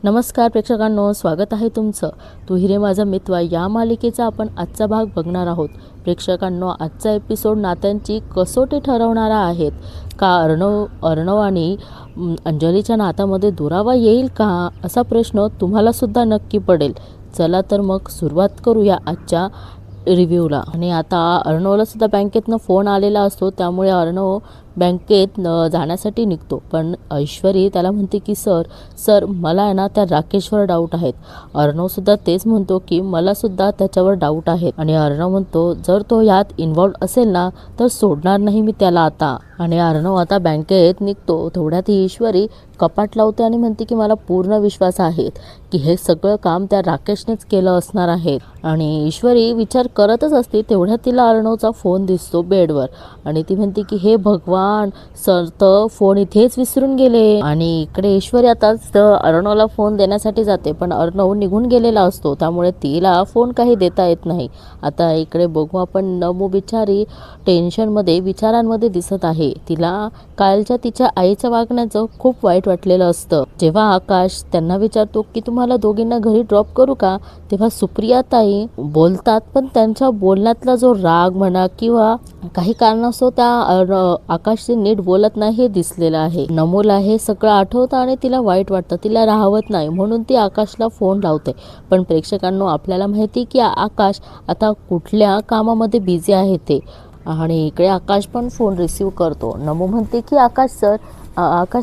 नमस्कार प्रेक्षकांनो, स्वागत आहे तुमचं तू हिरे माझा मित्र या मालिकेचा आपण आजचा भाग बघणार आहोत. प्रेक्षकांनो, आजचा एपिसोड नात्यांची कसोटी ठरवणारा आहेत. का अर्णव आणि अंजलीच्या नात्यामध्ये दुरावा येईल का, असा प्रश्न तुम्हाला सुद्धा नक्की पडेल. चला तर मग सुरुवात करूया आजच्या रिव्ह्यूला. आणि आता अर्णवला सुद्धा बँकेतनं फोन आलेला असतो, त्यामुळे अर्णव बँकेत जाण्यासाठी निघतो. पण ऐश्वरी त्याला म्हणते की सर मला आहे ना त्या राकेशवर डाऊट आहेत. अर्णवसुद्धा तेच म्हणतो की मलासुद्धा त्याच्यावर डाऊट आहेत. आणि अर्णव म्हणतो जर तो यात इन्व्हॉल्व असेल ना तर सोडणार नाही मी त्याला आता. आणि अर्णव आता बँकेत निघतो. तेवढ्यात ही ईश्वरी कपाट लावते आणि म्हणते की मला पूर्ण विश्वास आहे की हे सगळं काम त्या राकेशनेच केलं असणार आहे. आणि ईश्वरी विचार करतच असते. तेवढ्यात तिला अर्णवचा फोन दिसतो बेडवर आणि ती म्हणते की हे भगवान, सर तर फोन इथेच विसरून गेले. आणि इकडे ईश्वरी आता अर्णवला फोन देण्यासाठी जाते, पण अर्णव निघून गेलेला असतो, त्यामुळे तिला फोन काही देता येत नाही. आता इकडे बघू आपण नमू बिचारी टेन्शनमध्ये विचारांमध्ये दिसत आहे. तिला कालच्या तिच्या आईच्या वागण्याचं खूप वाईट वाटलेलं असतं. जेव्हा आकाश त्यांना विचारतो की तुम्हाला दोघींना घरी ड्रॉप करू का, तेव्हा सुप्रिया ताई बोलतात, पण त्यांच्या बोलण्यातला जो राग म्हणा किंवा काही कारणास्तव त्या आकाशचे नीट बोलत नाही हे दिसलेलं आहे. नमूला हे सगळं आठवतं आणि तिला वाईट वाटतं, तिला राहवत नाही, म्हणून ती आकाशला फोन लावते. पण प्रेक्षकांनो, आपल्याला माहिती की आकाश आता कुठल्या कामामध्ये बिझी आहे ते. आणि इकडे आकाश पण फोन रिसीव करतो. नमू म्हणते की आकाश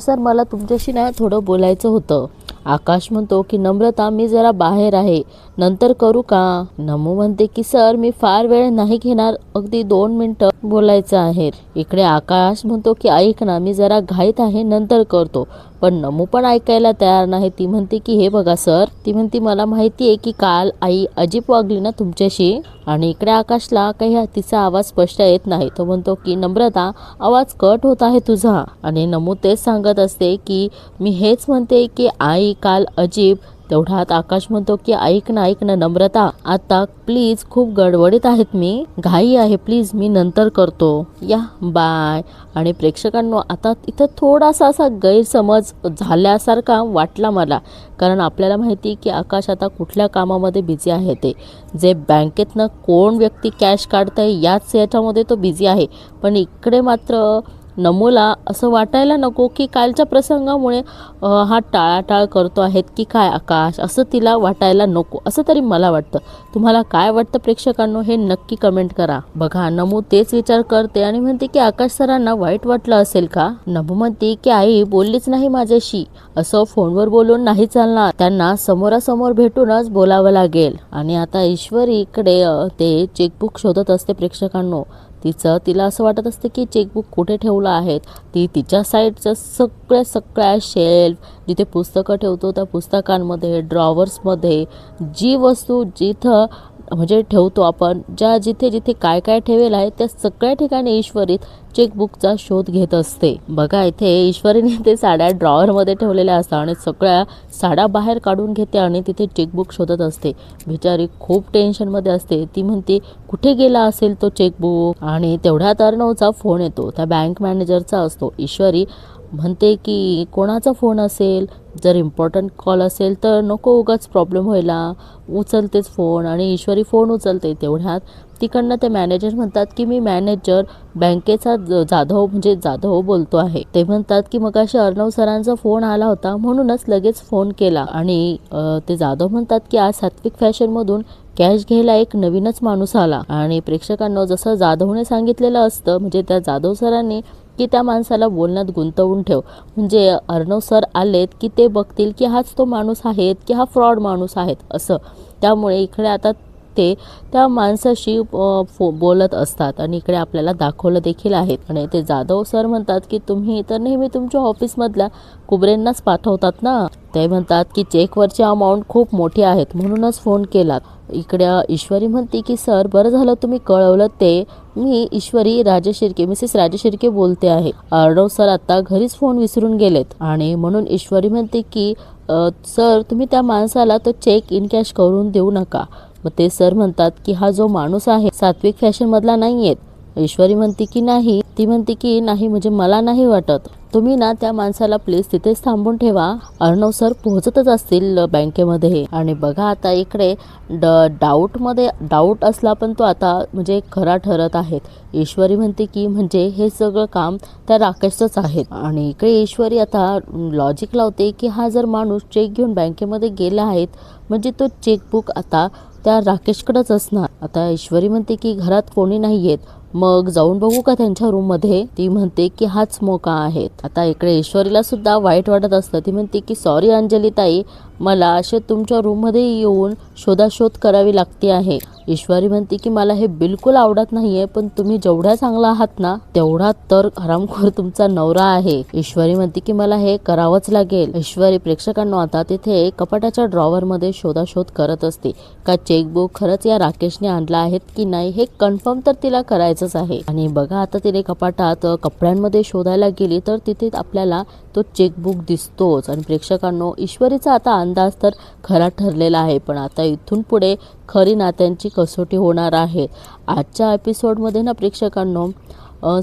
सर मला तुमच्याशी ना थोडं बोलायचं होतं. आकाश म्हणतो की नम्रता मी जरा बाहेर आहे, नंतर करू का. नमू म्हणते की सर मी फार वेळ नाही घेणार, अगदी 2 मिनिटं बोलायचं आहे. इकडे आकाश म्हणतो की ऐक ना, मी जरा घाईत आहे, नंतर करतो. पण नमू पण ऐकायला तयार नाही. ती म्हणते की हे बघा सर, ती म्हणते मला माहिती आहे की काल आई अजीब वागली ना तुमच्याशी. आणि इकडे आकाशला काही तिचा आवाज स्पष्ट येत नाही. तो म्हणतो की नम्रता आवाज कट होत आहे तुझा. आणि नमू तेच सांगत असते की मी हेच म्हणते की आई काल अजीब. तेवढ्यात आकाश म्हणतो की ऐक ना नम्रता, आता प्लीज खूप गडबडीत आहेत मी, घाई आहे, प्लीज मी नंतर करतो, या बाय. आणि प्रेक्षकांनो, आता इथं थोडासा असा गैरसमज झाल्यासारखा वाटला मला, कारण आपल्याला माहिती की आकाश आता कुठल्या कामामध्ये बिझी आहे. ते जे बँकेतनं कोण व्यक्ती कॅश काढताय याच्यामध्ये तो बिझी आहे. पण इकडे मात्र नमूला असं वाटायला नको की कालच्या प्रसंगामुळे हा टाळाटाळ करतो आहेत की काय आकाश, असं तिला वाटायला नको, असं तरी मला वाटतं. तुम्हाला काय वाटतं प्रेक्षकांनो, हे नक्की कमेंट करा. बघा, नमू तेच विचार करते आणि म्हणते की आकाश सरांना वाईट वाटलं असेल का. नमू म्हणते की आई बोललीच नाही माझ्याशी, असं फोनवर बोलून नाही चालणार, त्यांना समोरासमोर भेटूनच बोलावं लागेल. आणि आता ईश्वरी इकडे ते चेकबुक शोधत असते. प्रेक्षकांनो, तिला असं वाटत असते की चेकबुक कुठे ठेवलं आहे. ती तिच्या साईडच्या सगळ्या शेल्फ, जिथे पुस्तकं ठेवतो त्या पुस्तकांमध्ये, ड्रॉवर्समध्ये, जी वस्तू जिथं म्हणजे ठेवतो आपण, जिथे काय ठेवेल आहे त्या सगळ्या ठिकाणी ईश्वरी चेकबुकचा शोध घेत असते. बघा, इथे ईश्वरीने ते साड्या ड्रॉवरमध्ये ठेवलेल्या असतात आणि सगळ्या साड्या बाहेर काढून घेते आणि तिथे चेकबुक शोधत असते. बिचारी खूप टेन्शनमध्ये असते. ती म्हणते कुठे गेला असेल तो चेकबुक. आणि तेवढ्यात अर्णवचा फोन येतो, त्या बँक मॅनेजरचा असतो. ईश्वरी म्हणते की कोणाचा फोन असेल, जर इम्पॉर्टंट कॉल असेल तर नको उगाच प्रॉब्लेम व्हायला, उचलतेच फोन. आणि ईश्वरी फोन उचलते. तेवढ्यात तिकडनं ते मॅनेजर म्हणतात की मी मॅनेजर बँकेचा जाधव बोलतो आहे. ते म्हणतात की मगाशी अर्णव सरांचा फोन आला होता, म्हणूनच लगेच फोन केला. आणि ते जाधव म्हणतात की आज सात्विक फॅशनमधून कॅश घ्यायला एक नवीनच माणूस आला. आणि प्रेक्षकांना जसं जाधवने सांगितलेलं असतं, म्हणजे त्या जाधव सरांनी की त्या माणसाला बोलण्यात गुंतवून ठेव, म्हणजे अर्णव सर आलेत की ते बघतील की हाच तो माणूस आहे की हा फ्रॉड माणूस आहे असं. त्यामुळे इकडे आता ते त्या माणसाशी बोलत असतात आणि इकडे आपल्याला दाखवलं देखील आहे. आणि ते जाधव सर म्हणतात की तुम्ही तर नेहमी तुमच्या ऑफिसमधल्या कुबरेंनाच पाठवतात ना. ते म्हणतात की चेकवरची अमाऊंट खूप मोठी आहेत, म्हणूनच फोन केलात. इकडे ईश्वरी म्हणते की सर बरं झालं तुम्ही कळवलं ते, मी मिसेस राजशिर्के बोलते आहे. अर्णव सर आता घरीच फोन विसरून गेलेत. आणि म्हणून ईश्वरी म्हणते की सर तुम्ही त्या माणसाला तो चेक इन कॅश करून देऊ नका. मग ते सर म्हणतात की हा जो माणूस आहे सात्विक फॅशन मधला नाही आहेत. ईश्वरी म्हणते की नाही, ती म्हणते की नाही म्हणजे मला नाही वाटत, तुम्ही ना त्या माणसाला प्लीज तिथेच थांबून ठेवा. अर्णव सर पोहोचतच असतील बँकेमध्ये. आणि बघा आता इकडे डाऊट असला पण तो आता म्हणजे खरा ठरत आहेत. ईश्वरी म्हणते की म्हणजे हे सगळं काम त्या राकेशचंच आहे. आणि इकडे ईश्वरी आता लॉजिक लावते की हा जर माणूस चेक घेऊन बँकेमध्ये गेला आहेत म्हणजे तो चेकबुक आता त्या राकेशकडेच असणार. आता ईश्वरी म्हणते की घरात कोणी नाही येत, मग जाऊन बघू का त्यांच्या रूममध्ये. ती म्हणते की हाच मोका आहे. आता इकडे ईश्वरीला सुद्धा वाईट वाटत असतं. ती म्हणते की सॉरी अंजली ताई, मला असे तुमच्या रूममध्ये येऊन शोधाशोध करावी लागते आहे. ईश्वरी म्हणते की मला हे बिलकुल आवडत नाहीये, पण तुम्ही जेवढ्या चांगला आहात ना तेवढा तर हरामखोर तुमचा नवरा आहे. ईश्वरी म्हणते की मला हे करावंच लागेल. ईश्वरी प्रेक्षकांना आता तिथे कपाटाच्या ड्रॉवर मध्ये शोधाशोध करत असते का चेकबुक खरंच या राकेशने आणला आहेत की नाही हे कन्फर्म तर तिला करायचंच आहे. आणि बघा आता तिने कपाटात कपड्यांमध्ये शोधायला गेली तर तिथे आपल्याला तो चेकबुक दिसतोच. आणि प्रेक्षकांनो ईश्वरीचा आता अंदाज तर खरा ठरलेला आहे, पण आता इथून पुढे खरी नात्यांची कसोटी होणार आहे. आजच्या एपिसोडमध्ये ना प्रेक्षकांनो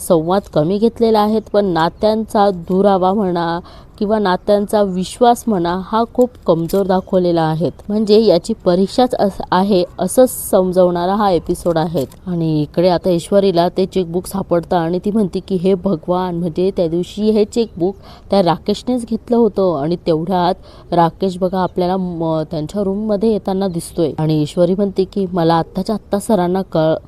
संवाद कमी घेतलेला आहे, पण नात्यांचा दुरावा म्हणा किंवा नात्यांचा विश्वास म्हणा हा खूप कमजोर दाखवलेला आहे. म्हणजे याची परीक्षाच आहे असं समजवणारा हा एपिसोड आहे. आणि इकडे आता ईश्वरीला ते चेकबुक सापडतं आणि ती म्हणते की हे भगवान, म्हणजे त्या दिवशी हे चेकबुक त्या राकेशनेच घेतलं होतं. आणि तेवढ्यात राकेश बघा आपल्याला त्यांच्या रूममध्ये येताना दिसतोय. आणि ईश्वरी म्हणते की मला आत्ताच्या आत्ता सरांना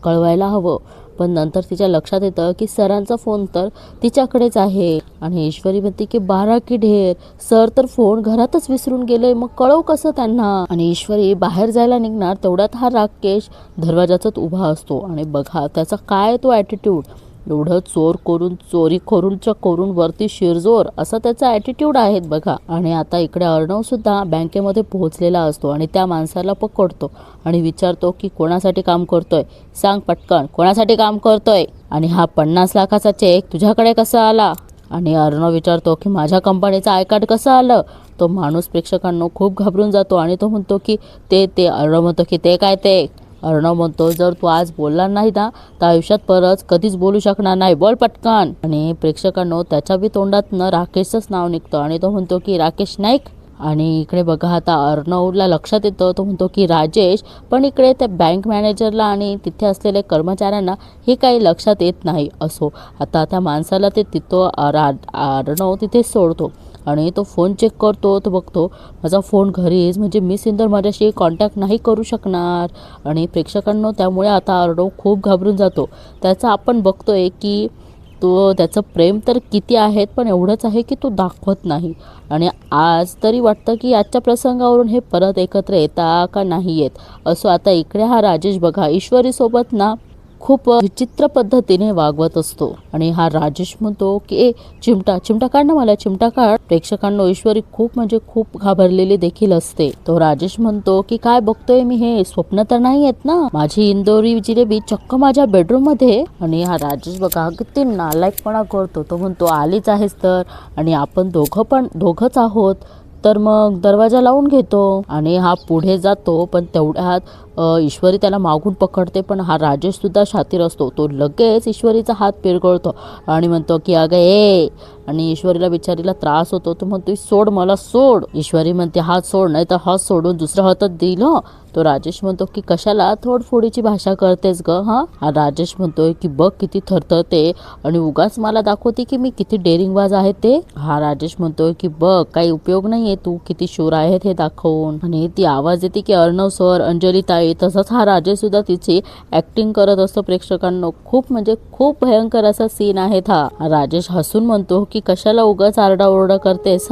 कळवायला हवं, पण नंतर तिच्या लक्षात येतं की सरांचा फोन तर तिच्याकडेच आहे. आणि ईश्वरी म्हणते की 12 की ढेर, सर तर फोन घरातच विसरून गेले, मग कळव कसं त्यांना. आणि ईश्वरी बाहेर जायला निघणार तेवढ्यात हा राकेश दरवाजाच उभा असतो. आणि बघा त्याचा काय तो ॲटिट्यूड, एवढं चोरी करून वरती शिरजोर असा त्याचा ॲटिट्यूड आहे बघा. आणि आता इकडे अर्णव सुद्धा बँकेमध्ये पोहोचलेला असतो आणि त्या माणसाला पकडतो आणि विचारतो की कोणासाठी काम करतोय, सांग पटकन कोणासाठी काम करतोय, आणि हा 50 लाखाचा चेक तुझ्याकडे कसा आला. आणि अर्णव विचारतो की माझ्या कंपनीचं आय कार्ड कसं आलं. तो माणूस प्रेक्षकांना खूप घाबरून जातो आणि तो म्हणतो की ते अर्णव म्हणतो की ते काय ते. अर्णव म्हणतो जर तू आज बोलला नाही ना तर आयुष्यात परत कधीच बोलू शकणार नाही, बोल पटकन. आणि प्रेक्षकांनो त्याच्या बी तोंडातनं राकेशच नाव निघतं आणि तो म्हणतो की राकेश नाईक. आणि इकडे बघा आता अर्णवला लक्षात येतं, तो म्हणतो की राजेश, पण इकडे त्या बँक मॅनेजरला आणि तिथे असलेल्या कर्मचाऱ्यांना हे काही लक्षात येत नाही. असो आता त्या माणसाला ते तिथं अर्णव तिथे सोडतो आणि तो फोन चेक करतो. तो बघतो माझा फोन घरीच, म्हणजे मी सिंदर माझ्याशी कॉन्टॅक्ट नाही करू शकणार. आणि प्रेक्षकांनो त्यामुळे आता अर्णव खूप घाबरून जातो. त्याचा आपण बघतोय की तो त्याचं प्रेम तर किती आहेत, पण एवढंच आहे की तो दाखवत नाही. आणि आज तरी वाटतं की आजच्या प्रसंगावरून हे परत एकत्र येता का नाही येत. असो आता इकडे हा राजेश बघा ईश्वरीसोबत ना खूप विचित्र पद्धतीने वागवत असतो. आणि हा राजेश म्हणतो की ए चिमटा काढ ना, मला चिमटा काढ. प्रेक्षकांना ईश्वरी खूप घाबरलेली देखील असते. तो राजेश म्हणतो की काय बघतोय मी, हे स्वप्न तर नाही येत ना, माझी इंदोरी जिलेबी चक्क माझ्या बेडरूम मध्ये. आणि हा राजेश बघा किती नालायकपणा करतो. तो म्हणतो आलीच आहेस तर, आणि आपण दोघंच आहोत तर मग दरवाजा लावून घेतो. आणि हा पुढे जातो, पण तेवढ्यात ईश्वरी त्याला मागून पकडते, पण हा राजेश सुद्धा शातीर असतो. तो लगेच ईश्वरीचा हात पिरगळतो आणि म्हणतो की अगं ए. आणि ईश्वरीला बिचारीला त्रास होतो. तो म्हणतो सोड मला, सोड. ईश्वरी म्हणते हात सोड, नाही तर हात सोडून दुसऱ्या हातात देईल. तो राजेश म्हणतो की कशाला थोडफोडीची भाषा करतेस ग. हा राजेश म्हणतोय की बघ किती थरथरते आणि उगाच मला दाखवते की मी किती डेअरिंगबाज आहे ते. हा राजेश म्हणतोय की बघ काही उपयोग नाहीये, तू किती शूर आहेत हे दाखवून. आणि ती आवाज येते की अर्णव सर, अंजली ताई. तसंच हा राजेश सुद्धा तिची ऍक्टिंग करत असतो. प्रेक्षकांना खूप भयंकर असा सीन आहे हा. राजेश हसून म्हणतो की कशाला उगाच आरडाओरडा करतेस.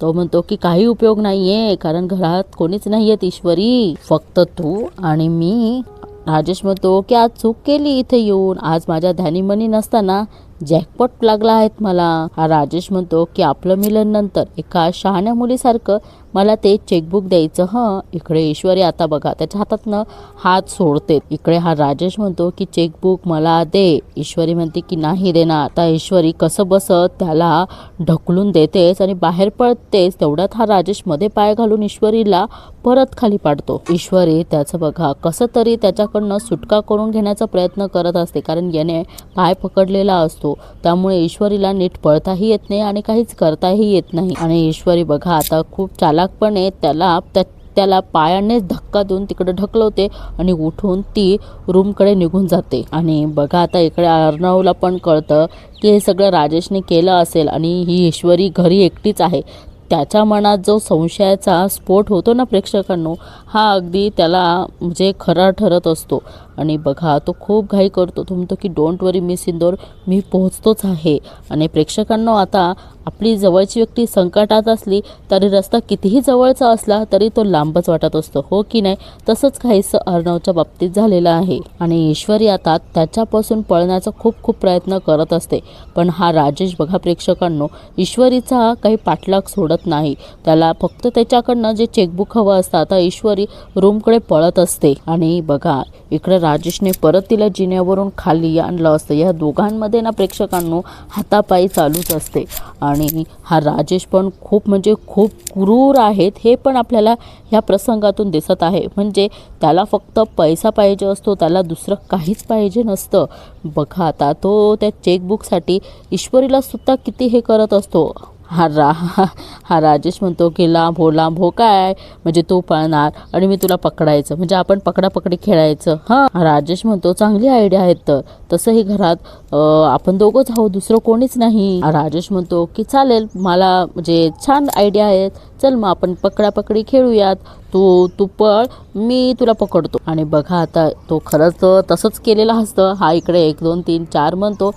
तो म्हणतो की काही उपयोग नाहीये, कारण घरात कोणीच नाहीये ईश्वरी, फक्त तू आणि मी. राजेश म्हणतो की आज चूक केली इथे येऊन, आज माझ्या ध्यानीमनी नसताना जॅकपॉट लागला आहेत मला. हा राजेश म्हणतो की आपलं मिलन नंतर एका शहाण्या मुलीसारखं मला ते चेकबुक द्यायचं हं. इकडे ईश्वरी आता बघा त्याच्या हातातनं हात सोडते. इकडे हा राजेश म्हणतो की चेकबुक मला दे. ईश्वरी म्हणते की नाही देणार. आता ईश्वरी कसं बसत त्याला ढकलून देतेच आणि बाहेर पडतेच. तेवढ्यात हा राजेश मध्ये पाय घालून ईश्वरीला परत खाली पाडतो. ईश्वरी त्याचं बघा कसं तरी त्याच्याकडनं सुटका करून घेण्याचा प्रयत्न करत असते, कारण याने पाय पकडलेला असतो. त्यामुळे ईश्वरीला नीट पळताही येत नाही आणि काहीच करताही येत नाही. आणि ईश्वरी बघा आता खूप चालाकपणे त्याला पायानेच धक्का देऊन तिकडे ढकलवते आणि उठून ती रूमकडे निघून जाते. आणि बघा आता इकडे अर्णवला पण कळतं की हे सगळं राजेशने केलं असेल आणि ही ईश्वरी घरी एकटीच आहे. त्याच्या मनात जो संशयाचा स्फोट होतो ना प्रेक्षकांनो, हा अगदी त्याला म्हणजे खरा ठरत असतो. आणि बघा तो खूप घाई करतो. तो म्हणतो की डोंट वरी मिस इंदोर, मी पोहोचतोच आहे. आणि प्रेक्षकांनो आता आपली जवळची व्यक्ती संकटात असली तरी रस्ता कितीही जवळचा असला तरी तो लांबच वाटत असतो, हो की नाही? तसंच काहीसं अर्णवच्या बाबतीत झालेलं आहे. आणि ईश्वरी आता त्याच्यापासून पळण्याचा खूप खूप प्रयत्न करत असते. पण हा राजेश बघा प्रेक्षकांनो ईश्वरीचा काही पाठलाग सोडत नाही. त्याला फक्त त्याच्याकडनं जे चेकबुक हवं असतं. आता ईश्वरी रूमकडे पळत असते. आणि बघा इकडे राजेशने परत तिला जिन्यावरून खाली आणलं असतं. या दोघांमध्ये ना प्रेक्षकांनो हातापायी चालूच असते. आणि हा राजेश पण खूप म्हणजे खूप क्रूर आहेत हे पण आपल्याला ह्या प्रसंगातून दिसत आहे. म्हणजे त्याला फक्त पैसा पाहिजे असतो, त्याला दुसरं काहीच पाहिजे नसतं. बघा आता तो त्या चेकबुकसाठी ईश्वरीला सुद्धा किती हे करत असतो. हा राजेश म्हणतो की लांब हो काय, म्हणजे तू पळणार आणि मी तुला पकडायचं, म्हणजे आपण पकडापकडी खेळायचं. हा राजेश म्हणतो चांगली आयडिया आहे, तर तसंही घरात आपण दोघंच आहोत, दुसरं कोणीच नाही. राजेश म्हणतो की चालेल, मला म्हणजे छान आयडिया आहेत, चल मग आपण पकडापकडी खेळूयात, तू पळ, मी तुला पकडतो. आणि बघा आता तो खरंच तसंच केलेलं असतं. हा इकडे 1 2 3 4 म्हणतो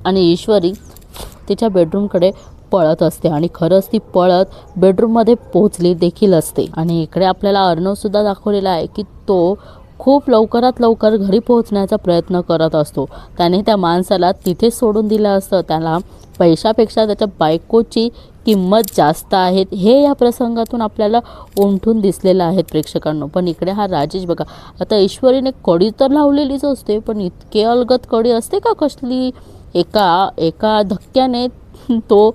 आणि ईश्वरी तिच्या बेडरूमकडे पळत असते. आणि खरंच ती पळत बेडरूममध्ये पोहोचली देखील असते. आणि इकडे आपल्याला अर्णवसुद्धा दाखवलेला आहे की तो खूप लवकरात लवकर घरी पोहोचण्याचा प्रयत्न करत असतो. त्याने त्या माणसाला तिथे सोडून दिलं असतं. त्याला पैशापेक्षा त्याच्या बायकोची किंमत जास्त आहेत हे या प्रसंगातून आपल्याला ओंठून दिसलेलं आहे प्रेक्षकांनो. पण इकडे हा राजेश बघा आता ईश्वरीने कडी तर लावलेलीच असते, पण इतके अलगद कडी असते का कसली, एका धक्क्याने तो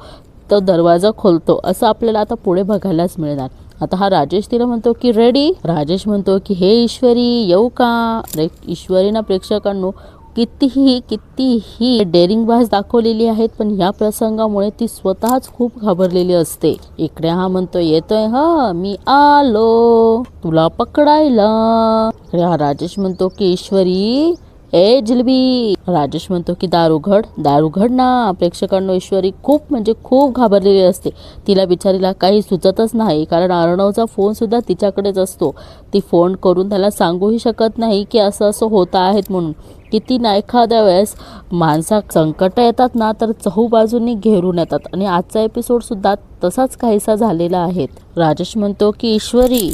दरवाजा खोलतो असं आपल्याला आता पुढे बघायलाच मिळणार. आता हा राजेश तिला म्हणतो की रेडी. राजेश म्हणतो की हे ईश्वरी येऊ का. ईश्वरीना प्रेक्षकांनो कितीही डेअरिंगबाज दाखवलेली आहेत, पण या प्रसंगामुळे ती स्वतःच खूप घाबरलेली असते. इकडे हा म्हणतो येतोय हा, मी आलो तुला पकडायला. हा राजेश म्हणतो की ईश्वरी ए जिलबी. राजेश म्हणतो की दार उघड ना. प्रेक्षकांनो ईश्वरी खूप म्हणजे खूप घाबरलेली असते. तिला बिचारीला काही सुचतच नाही, कारण अर्णवचा फोन सुद्धा तिच्याकडेच असतो. ती फोन करून त्याला सांगूही शकत नाही की असं होत आहेत म्हणून. किती ना एखाद्या वेळेस माणसा संकट येतात ना तर चहूबाजूंनी घेरून येतात. आणि आजचा एपिसोड सुद्धा तसाच काहीसा झालेला आहे. राजेश म्हणतो की ईश्वरी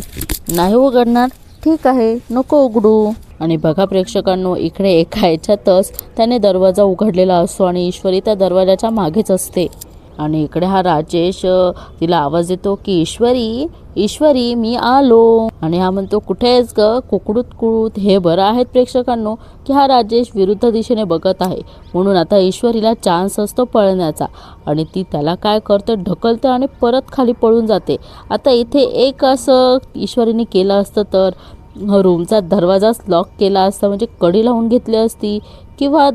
नाही उघडणार, ठीक आहे नको उघडू. आणि बघा प्रेक्षकांनो इकडे एका ह्याच्यातच त्याने दरवाजा उघडलेला असतो आणि ईश्वरी त्या दरवाजाच्या मागेच असते. आणि इकडे हा राजेश तिला आवाज देतो की ईश्वरी मी आलो. आणि हा म्हणतो कुठे आहेस ग कुकडूत. हे बरं आहेत प्रेक्षकांनो की हा राजेश विरुद्ध दिशेने बघत आहे, म्हणून आता ईश्वरीला चान्स असतो पळण्याचा. आणि ती त्याला काय करते, ढकलते आणि परत खाली पळून जाते. आता इथे एक असं ईश्वरीने केलं असतं तर रूमचा दरवाजाच लॉक केला असता, म्हणजे कडी लावून घेतली असती, किंवा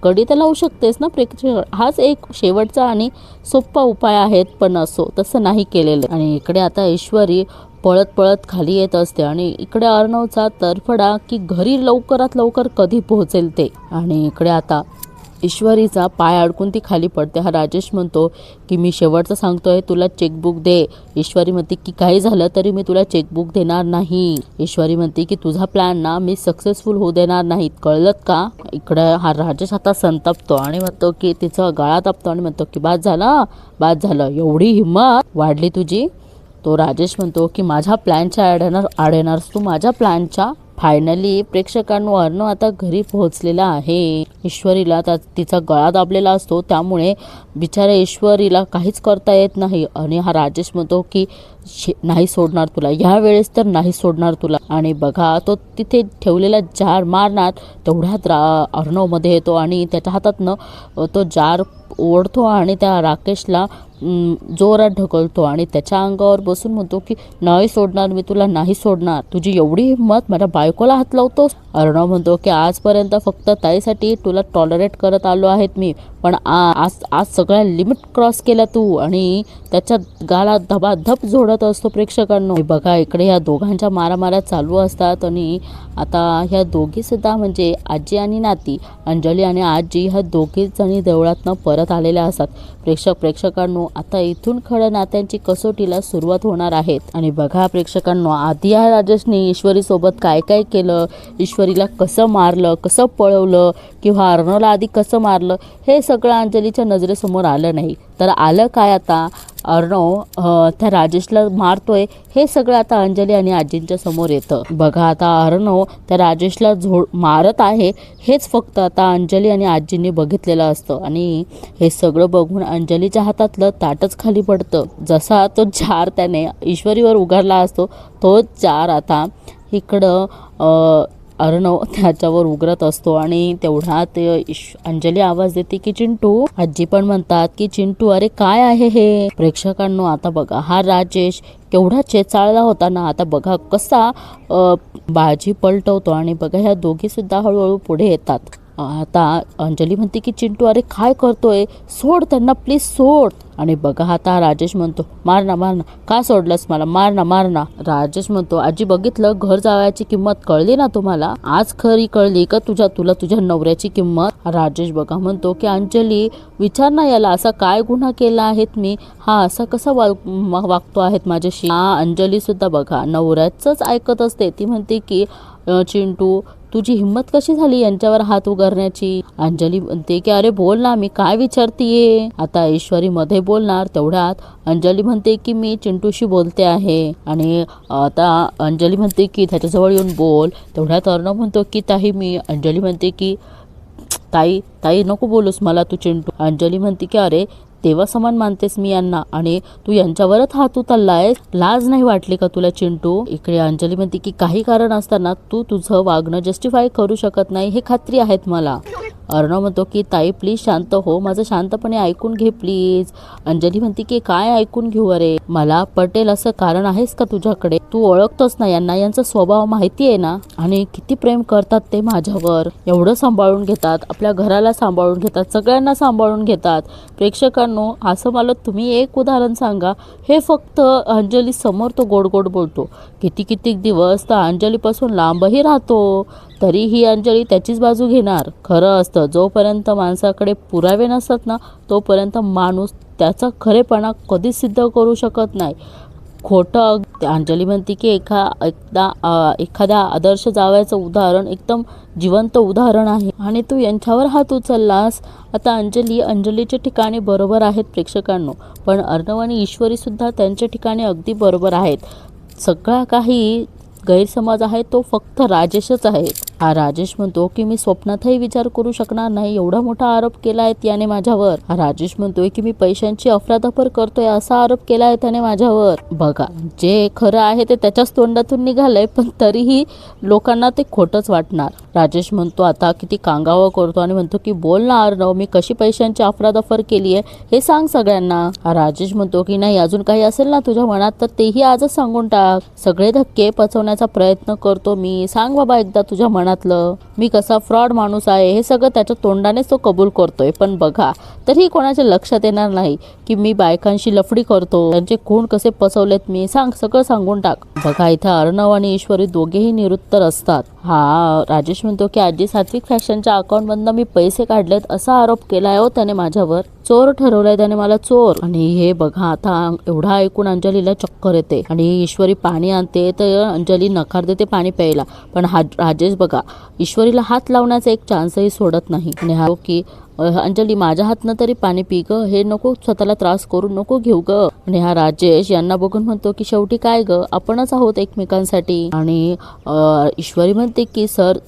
कडी तर लावू शकतेस ना प्रेक्षक, हाच एक शेवटचा आणि सोपा उपाय आहे. पण असो तसं नाही केलेलं. आणि इकडे आता ईश्वरी पळत खाली येत असते. आणि इकडे अर्णवचा तरफडा की घरी लवकरात लवकर कधी पोहोचेल ते. आणि इकडे आता ईश्वरीचा पाय अडकून ती खाली पडते. हा राजेश म्हणतो की मी शेवटचं सांगतोय, तुला चेकबुक दे. ईश्वरी म्हणते की काही झालं तरी मी तुला चेकबुक देणार नाही. ईश्वरी म्हणते की तुझा प्लॅन ना मी सक्सेसफुल होऊ देणार नाही, कळलं का. इकडे हा राजेश आता संतापतो आणि म्हणतो की तिचा गळा तापतो आणि म्हणतो की बाद झालं, एवढी हिंमत वाढली तुझी. तो राजेश म्हणतो की माझ्या प्लॅनच्या आड येणारस तू, माझ्या प्लॅनच्या. फायनली प्रेक्षकांनो अर्णव आता घरी पोहोचलेला आहे. ईश्वरीला तिचा गळा दाबलेला असतो, त्यामुळे बिचाऱ्या ईश्वरीला काहीच करता येत नाही. आणि हा राजेश म्हणतो की नाही सोडणार तुला, ह्या वेळेस तर नाही सोडणार तुला. आणि बघा तो तिथे ठेवलेला जार मारणार तेवढ्यात अर्णव मध्ये येतो आणि त्याच्या हातातनं तो जार ओढतो आणि त्या राकेशला जोरात ढकलतो आणि त्याच्या अंगावर बसून म्हणतो की नाही सोडणार मी तुला, नाही सोडणार. तुझी एवढी हिंमत, माझ्या बायकोला हात लावतोस. अर्णव म्हणतो की आजपर्यंत फक्त ताईसाठी तुला टॉलरेट करत आलो आहेत मी, पण आज सगळ्या लिमिट क्रॉस केल्या तू. आणि त्याच्या गाला धबाधब जोडत असतो प्रेक्षकांनो. बघा इकडे ह्या दोघांच्या मारामाऱ्या चालू असतात आणि आता ह्या दोघी सुद्धा म्हणजे आजी आणि नाती, अंजली आणि आजी, ह्या दोघीच जणी देवळातनं परत आलेल्या असतात. प्रेक्षकांनो आता इथून खरं नात्यांची कसोटीला सुरुवात होणार आहेत. आणि बघा प्रेक्षकांनो, आधी या राजेशने ईश्वरी सोबत काय काय केलं, ईश्वरीला कसं मारलं, कसं पळवलं, किंवा अर्णवला आधी कसं मारलं, हे सगळं अंजलीच्या नजरेसमोर आलं नाही. तर आलं काय आता, अर्णव त्या राजेशला मारतोय हे सगळं आता अंजली आणि आजींच्या समोर येतं. बघा आता अर्णव त्या राजेशला मारत आहे हेच फक्त आता अंजली आणि आजींनी बघितलेलं असतं. आणि हे सगळं बघून अंजलीच्या हातातलं ताटच खाली पडतं. जसा तो जार त्याने ईश्वरीवर उगारला असतो, तोच जार आता इकडं अर्णव त्याच्यावर उघडत असतो. आणि तेवढ्यात अंजली आवाज देते की चिंटू. आजी पण म्हणतात की चिंटू अरे काय आहे हे. प्रेक्षकांनो आता बघा हा राजेश केवढा चेचाळला होता ना, आता बघा कसा बाजी पलटवतो. आणि बघा ह्या दोघी सुद्धा हळूहळू पुढे येतात. आता अंजली म्हणते की चिंटू अरे काय करतोय, सोड त्यांना प्लीज सोड. आणि बघा आता राजेश म्हणतो मार ना, का सोडलंस मला, मार ना. राजेश म्हणतो आजी बघितलं, घर जावयाची किंमत कळली ना तुम्हाला, आज खरी कळली का तुला तुझ्या नवऱ्याची किंमत. राजेश बघा म्हणतो की अंजली विचार ना याला, असा काय गुन्हा केला आहेत मी, हा असा कसा वागतो आहेत माझ्याशी. अंजली सुद्धा बघा नवऱ्याचंच ऐकत असते. ती म्हणते की चिंटू तुझी हिंमत कशी झाली यांच्यावर हात उगारण्याची. अंजली म्हणते की अरे बोल ना, मी काय विचारतीये. आता ईश्वरी मध्ये बोलणार तेवढ्यात अंजली म्हणते की मी चिंटूशी बोलते आहे. आणि आता अंजली म्हणते की त्याच्याजवळ येऊन बोल. तेवढ्यात अर्णव म्हणतो की ताई अंजली म्हणते की ताई नको बोलूस मला तू चिंटू. अंजली म्हणते की अरे तेव्हा समान मानतेस मी यांना आणि तू यांच्यावरच हात उचललायस, लाज नाही वाटली का तुला चिंटू. इकडे अंजली म्हणते की काही कारण असताना तू तुझं वागणं जस्टिफाय करू शकत नाही हे खात्री आहेत मला. अर्णव म्हणतो की ताई प्लीज शांत हो, माझं शांतपणे ऐकून घे प्लीज. अंजली म्हणते की काय ऐकून घेऊ, अरे मला पटेल असं कारण आहेस का तुझ्याकडे, तू ओळखतोस ना यांना, यांचा स्वभाव माहिती आहे ना, आणि किती प्रेम करतात ते माझ्यावर, एवढं सांभाळून घेतात, आपल्या घराला सांभाळून घेतात, सगळ्यांना सांभाळून घेतात. प्रेक्षकांनो असं मला तुम्ही एक उदाहरण सांगा. हे फक्त अंजली समोर तो गोड गोड बोलतो, किती दिवस तर अंजलीपासून लांबही राहतो, तरीही अंजली त्याचीच बाजू घेणार. खरं असतं जोपर्यंत माणसाकडे पुरावे नसतात ना, तोपर्यंत माणूस त्याचा खरेपणा कधीच सिद्ध करू शकत नाही. खोटं. अंजली म्हणते की एखाद्या आदर्श जावयाचं उदाहरण एकदम जिवंत उदाहरण आहे आणि तू यांच्यावर हात उचललास. आता अंजलीच्या ठिकाणी बरोबर आहेत प्रेक्षकांनो, पण अर्णव आणि ईश्वरी सुद्धा त्यांच्या ठिकाणी अगदी बरोबर आहेत. सगळा काही गैरसमज आहे तो फक्त राजेशच आहे. हा राजेश म्हणतो की मी स्वप्नातही विचार करू शकणार नाही, एवढा मोठा आरोप केला आहे त्याने माझ्यावर. हा राजेश म्हणतोय की मी पैशांची अफरातफर करतोय असा आरोप केला आहे त्याने माझ्यावर. बघा जे खरं आहे ते त्याच्याच तोंडातून निघालंय, पण तरीही लोकांना ते खोटंच वाटणार. राजेश म्हणतो आता किती कांगावा करतो आणि म्हणतो की बोल ना अर्णव, मी कशी पैशांची अफरातफर केली आहे हे सांग सगळ्यांना. हा राजेश म्हणतो की नाही अजून काही असेल ना तुझ्या मनात तर तेही आजच सांगून टाक. सगळे धक्के पचवण्याचा प्रयत्न करतो मी, सांग बाबा एकदा तुझ्या मनातलं. मी कसा फ्रॉड माणूस आहे हे सगळं त्याच्या तोंडानेच तो कबूल करतोय, पण बघा तरी कोणाच्या लक्षात येणार नाही की मी बायकांशी लफडी करतो, त्यांचे खून कसे पचवलेत मी, सांग सगळं सांगून टाक. बघा इथं अर्णव आणि ईश्वरी दोघेही निरुत्तर असतात. हा राजेश म्हणतो की आजी सात्विक फॅशनच्या अकाउंटमधनं मी पैसे काढलेत असा आरोप केलाय हो त्याने माझ्यावर, चोर ठरवलाय त्याने मला चोर. आणि हे बघा आता एवढा ऐकून अंजलीला चक्कर येते आणि ईश्वरी पाणी आणते तर अंजली नकार देते पाणी प्यायला, पण हा राजेश बघा ईश्वरीला हात लावण्याचा एक चान्सही सोडत नाही. आणि हा की अंजली माझ्या हातनं तरी पाणी पी ग, हे नको स्वतःला त्रास करून नको घेऊ ग. आणि हा राजेश यांना बघून म्हणतो की शेवटी काय ग, आपणच आहोत एकमेकांसाठी. आणि ईश्वरी म्हणते की सर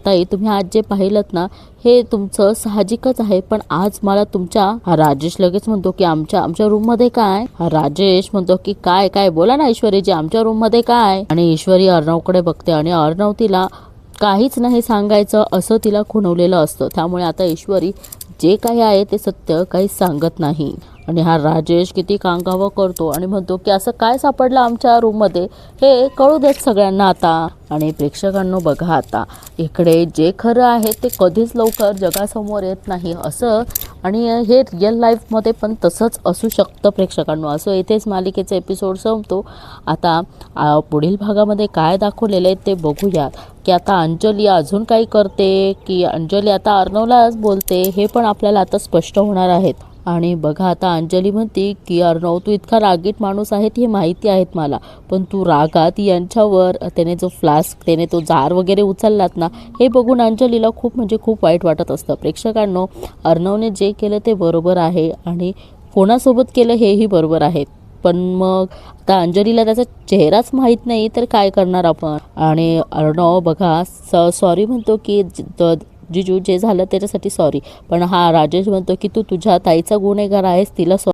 ताई तुम्ही आज जे पाहिलं ना हे तुमचं साहजिकच आहे, पण आज मला तुमच्या. हा राजेश लगेच म्हणतो की आमच्या रूम मध्ये काय. हा राजेश म्हणतो की काय काय बोला ना ईश्वरीजी, आमच्या रूम मध्ये काय. आणि ईश्वरी अर्णवकडे बघते आणि अर्णव तिला काहीच नाही सांगायचं असं तिला खुणवलेलं असतं. त्यामुळे आता ईश्वरी जे काही आहे ते सत्य काहीच सांगत नाही. आणि हा राजेश किती कांगावा करतो आणि म्हणतो की असं काय सापडलं आमच्या रूममध्ये, हे कळू देत सगळ्यांना आता. आणि प्रेक्षकांनो बघा आता इकडे जे खरं आहे ते कधीच लवकर जगासमोर येत नाही असं, आणि हे रिअल लाईफमध्ये पण तसंच असू शकतं प्रेक्षकांनो. असं इथेच मालिकेचा एपिसोड संपतो. आता पुढील भागामध्ये काय दाखवलेलं आहे ते बघूया, की आता अंजली अजून काही करते की अंजली आता अर्णवलाच बोलते हे पण आपल्याला आता स्पष्ट होणार आहेत. आणि बघा आता अंजली म्हणते की अर्णव तू इतका रागीट माणूस आहे हे माहिती आहेत मला, पण तू रागात यांच्यावर त्याने जो फ्लास्क त्याने तो जार वगैरे उचललात ना, हे बघून अंजलीला खूप म्हणजे खूप वाईट वाटत असतं. प्रेक्षकांनो अर्णवने जे केलं ते बरोबर आहे आणि कोणासोबत केलं हेही बरोबर आहे, पण मग आता अंजलीला त्याचा चेहराच माहीत नाही तर काय करणार आपण. आणि अर्णव बघा सॉरी म्हणतो की जिजू जे झालं त्याच्यासाठी सॉरी, पण हा राजेश म्हणतो की तू तुझ्या ताईचा गुन्हेगार आहेस, तिला